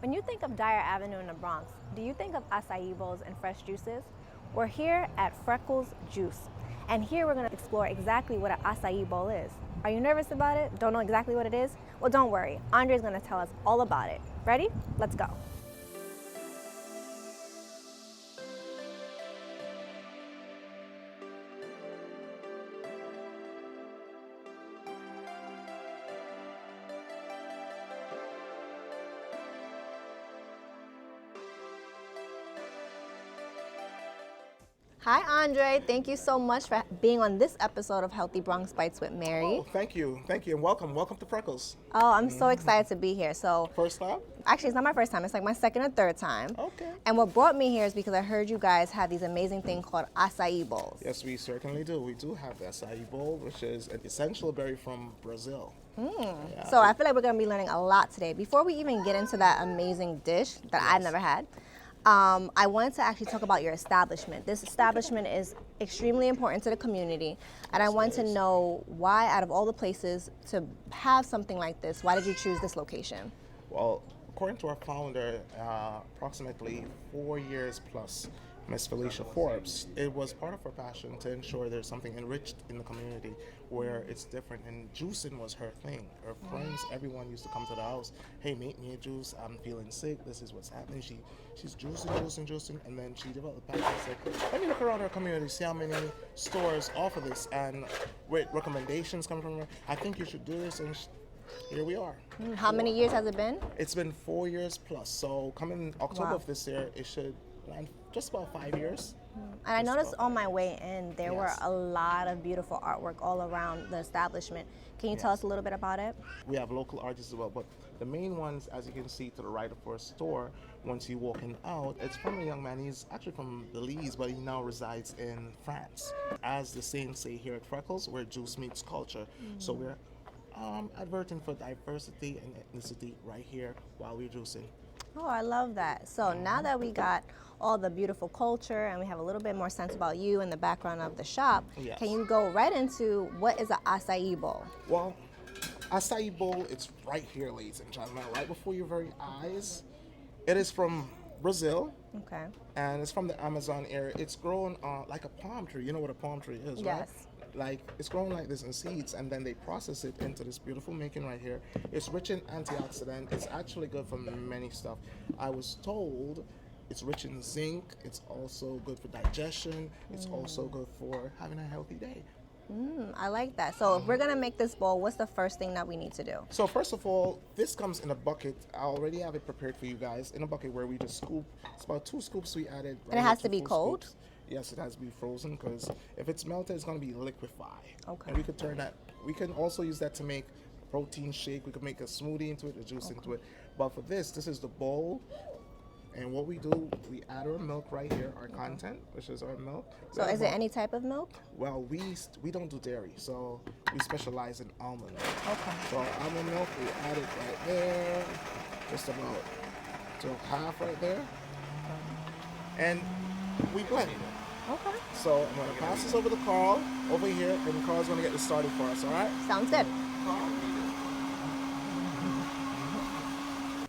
When you think of Dyre Avenue in the Bronx, do you think of acai bowls and fresh juices? We're here at Freckles Juice, and here we're going to explore exactly what an acai bowl is. Are you nervous about it? Don't know exactly what it is? Well, don't worry. Andre's going to tell us all about it. Ready? Let's go. Hi, Andre. Thank you so much for being on this episode of Healthy Bronx Bites with Mary. Oh, thank you, and welcome to Freckles. Oh, I'm so excited to be here. So, First time? actually, it's not my first time. It's like my second or third time. Okay. And what brought me here is because I heard you guys have these amazing things called acai bowls. Yes, we certainly do. We do have the Aai Bowl, which is an essential berry from Brazil. Yeah. So I feel like we're going to be learning a lot today. Before we even get into that amazing dish that I've never had, I wanted to actually talk about your establishment. This establishment is extremely important to the community, and I want to know why, out of all the places to have something like this, why did you choose this location? Well, according to our founder, approximately 4 years plus, Miss Felicia Forbes, it was part of her passion to ensure there's something enriched in the community where it's different. And juicing was her thing. Her friends, everyone used to come to the house. Hey, make me a juice. I'm feeling sick. This is what's happening. She's juicing, and then she developed a passion. She's like, let me look around our community, see how many stores offer this, and with recommendations coming from her. I think you should do this, and here we are. How many years has it been? It's been 4 years plus. So coming October of this year, it should land just about 5 years. And I noticed on my way in, there were a lot of beautiful artwork all around the establishment. Can you tell us a little bit about it? We have local artists as well, but the main ones, as you can see to the right of our store, once you walk in out, it's from a young man. He's actually from Belize, but he now resides in France. As the saying say here at Freckles, where juice meets culture. So we're adverting for diversity and ethnicity right here while we're juicing. Oh, I love that. So now that we got all the beautiful culture and we have a little bit more sense about you and the background of the shop, can you go right into what is an acai bowl? Well, Acai Bowl, it's right here, ladies and gentlemen, right before your very eyes. It is from Brazil. Okay. And it's from the Amazon area. It's grown like a palm tree. You know what a palm tree is, right? Yes. Like, it's grown like this in seeds, and then they process it into this beautiful making right here. It's rich in antioxidant. It's actually good for many stuff. I was told it's rich in zinc. It's also good for digestion. It's also good for having a healthy day. I like that. So if we're going to make this bowl, what's the first thing that we need to do? So first of all, this comes in a bucket. I already have it prepared for you guys in a bucket where we just scoop. It's about 2 scoops we added. And it has to be cold? Scoops. Yes, it has to be frozen because if it's melted, it's going to be liquefy. Okay. And we could turn that. We can also use that to make a protein shake. We could make a smoothie into it, a juice into it. But for this is the bowl. And what we do, we add our milk right here, our content, which is our milk. So is it any type of milk? Well, we don't do dairy, so we specialize in almond milk. Okay. So our almond milk, we add it right there, just about to half right there. And we blend it. Okay. So I'm gonna pass this over to Carl over here, and Carl's gonna get this started for us, all right? Sounds good.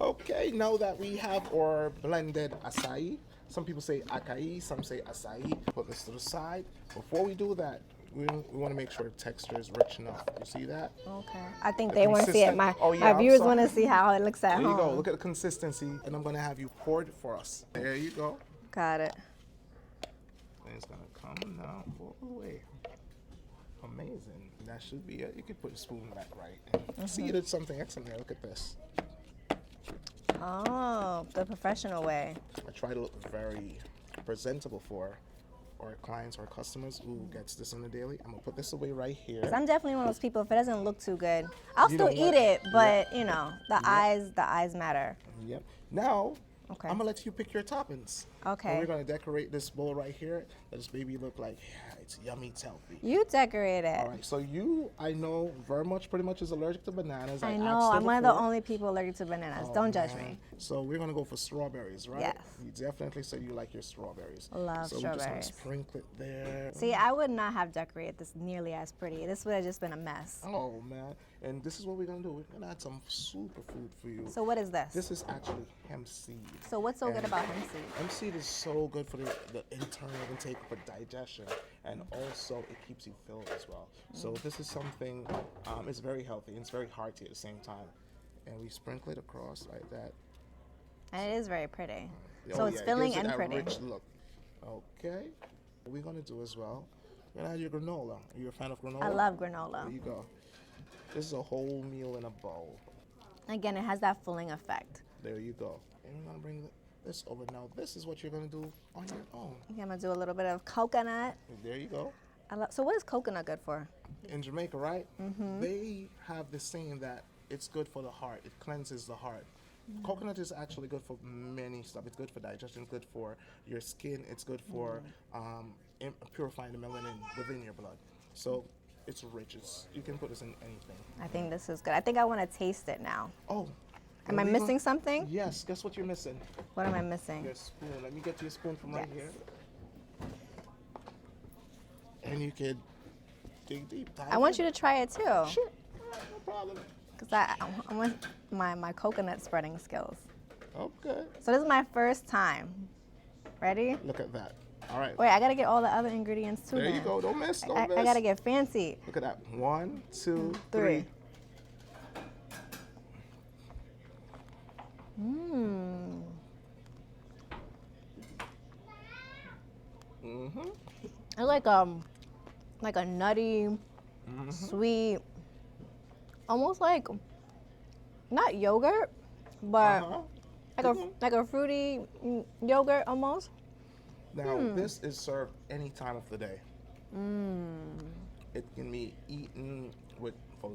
Okay, now that we have our blended acai, some people say acai, some say acai. Put this to the side. Before we do that, we want to make sure the texture is rich enough. You see that? Okay. I think they want to see it. My I'm viewers sorry. want to see how it looks at home. There you go. Look at the consistency, and I'm gonna have you pour it for us. There you go. Got it. And it's gonna come down all the way. Amazing. That should be it. You can put your spoon back right. And see, you did something excellent there. Look at this. Oh, the professional way. I try to look very presentable for our clients or customers who gets this on the daily. I'm gonna put this away right here. 'Cause I'm definitely one of those people. If it doesn't look too good, I'll You still don't eat like- it. But you know, the eyes matter. Yep. Now, Okay. I'm gonna let you pick your toppings. Okay. And we're gonna decorate this bowl right here. Let this baby look like, yeah, it's yummy, it's healthy. You decorate it. All right, so you, I know, pretty much is allergic to bananas. I asked know. her I'm one of the before. only people allergic to bananas. Oh, Don't judge man. me. So we're gonna go for strawberries, right? Yes. You definitely said you like your strawberries. Love so we're just gonna strawberries. sprinkle it there. See, I would not have decorated this nearly as pretty. This would have just been a mess. Oh man, and this is what we're gonna do. We're gonna add some superfood for you. So what is this? This is actually hemp seed. So what's so good And about hemp seed? Hemp seed is so good for the internal intake for digestion, and also it keeps you filled as well. So this is something, it's very healthy and it's very hearty at the same time. And we sprinkle it across like that. And it is very pretty. Oh, So it's it filling gives it and that pretty. rich look. Okay. What we're gonna do as well, we're gonna add your granola. Are you a fan of granola? I love There granola. you go. This is a whole meal in a bowl. Again, it has that filling effect. There you go. And we're gonna bring this over now. This is what you're gonna do on your own. I'm gonna do a little bit of coconut. There you go. So what is coconut good for? In Jamaica, right? They have this saying that it's good for the heart. It cleanses the heart. Coconut is actually good for many stuff. It's good for digestion. It's good for your skin. It's good for purifying the melanin within your blood. So it's rich. You can put this in anything. I think this is good. I think I want to taste it now. Oh. Am I and missing something? Yes. Guess what you're missing? What am I missing? Your spoon. Let me get you a spoon from right Yes. here. And you could dig deep. I want you to try it too. Sure. No problem. Because I want my coconut spreading skills. Okay. So this is my first time. Ready? Look at that. All right. Wait, I gotta get all the other ingredients too. There you then. go. Don't miss. Don't miss. I gotta get fancy. Look at that. 1, 2, 3. 3. Mmm. Mm-hmm. It's like a nutty, sweet, almost like not yogurt, but like a fruity yogurt almost. Now, this is served any time of the day. It can be eaten for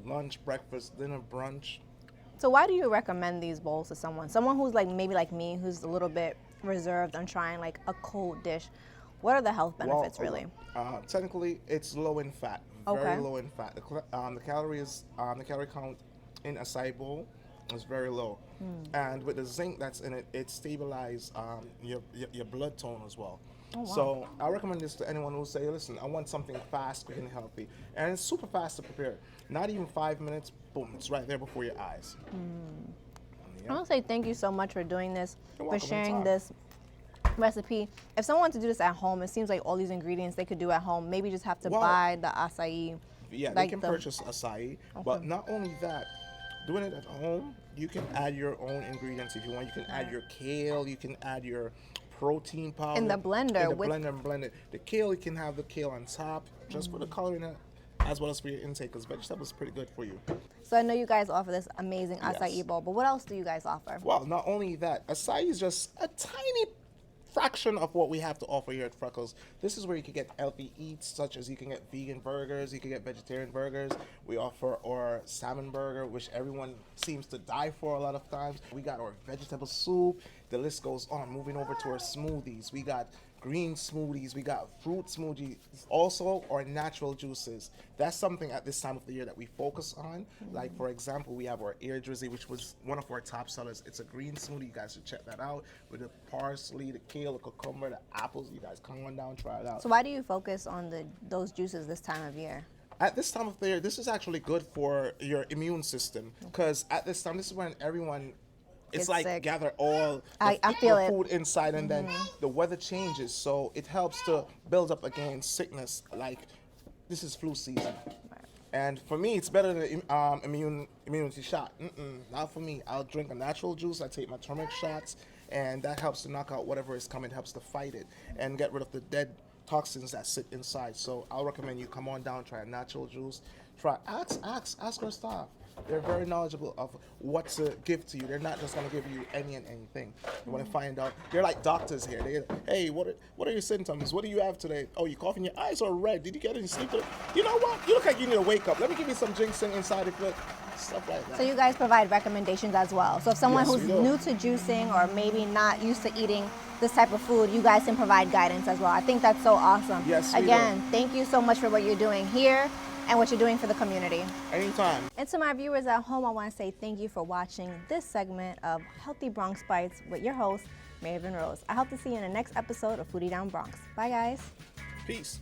lunch, breakfast, dinner, brunch. So why do you recommend these bowls to someone? Someone who's like maybe like me, who's a little bit reserved on trying like a cold dish. What are the health benefits really? Technically, it's low in fat. Okay. Very low in fat. The calorie count in Aai Bowl is very low, and with the zinc that's in it, it stabilizes your blood tone as well. Oh, wow. So I recommend this to anyone who say, listen, I want something fast, quick, and healthy. And it's super fast to prepare. Not even 5 minutes, boom, it's right there before your eyes. I want to say thank you so much for doing this, You're for welcome, sharing anytime. this recipe. If someone wanted to do this at home, it seems like all these ingredients they could do at home. Maybe just have to Well, buy the acai. Yeah, like they can purchase acai, but not only that, doing it at home, you can add your own ingredients if you want. You can add your kale, you can add your protein powder. In the blender In the with- blender and blend it. The kale, you can have the kale on top, just for the color in it, as well as for your intake, because vegetables is pretty good for you. So I know you guys offer this amazing acai Yes. bowl, but what else do you guys offer? Well, not only that, acai is just a tiny fraction of what we have to offer here at Freckles. This is where you can get healthy eats, such as you can get vegan burgers, you can get vegetarian burgers. We offer our salmon burger, which everyone seems to die for a lot of times. We got our vegetable soup. The list goes on. Moving over to our smoothies, we got green smoothies, we got fruit smoothies, also our natural juices. That's something at this time of the year that we focus on. Like, for example, we have our ear drizzy, which was one of our top sellers. It's a green smoothie. You guys should check that out with the parsley, the kale, the cucumber, the apples. You guys come on down, try it out. So why do you focus on those juices this time of year? At this time of the year, this is actually good for your immune system, because at this time, this is when everyone, it's Get like sick. gather all I the feel it. food inside, and then the weather changes, so it helps to build up against sickness. Like, this is flu season, and for me, it's better than immunity shot. Not for me. I'll drink a natural juice. I take my turmeric shots, and that helps to knock out whatever is coming. Helps to fight it and get rid of the dead toxins that sit inside. So I'll recommend you come on down, try a natural juice. Ask our staff. They're very knowledgeable of what to give to you. They're not just gonna give you any and anything. You wanna find out. They're like doctors here. Hey, what are your symptoms? What do you have today? Oh, you coughing? Your eyes are red. Did you get any sleep today? You know what? You look like you need to wake up. Let me give you some ginseng inside of it. Stuff like that. So you guys provide recommendations as well. So if someone Yes, who's we do. new to juicing or maybe not used to eating this type of food, you guys can provide guidance as well. I think that's so awesome. Yes, we Again, do. thank you so much for what you're doing here and what you're doing for the community. Anytime. And to my viewers at home, I want to say thank you for watching this segment of Healthy Bronx Bites with your host, Maven Rose. I hope to see you in the next episode of Foodie Down Bronx. Bye, guys. Peace.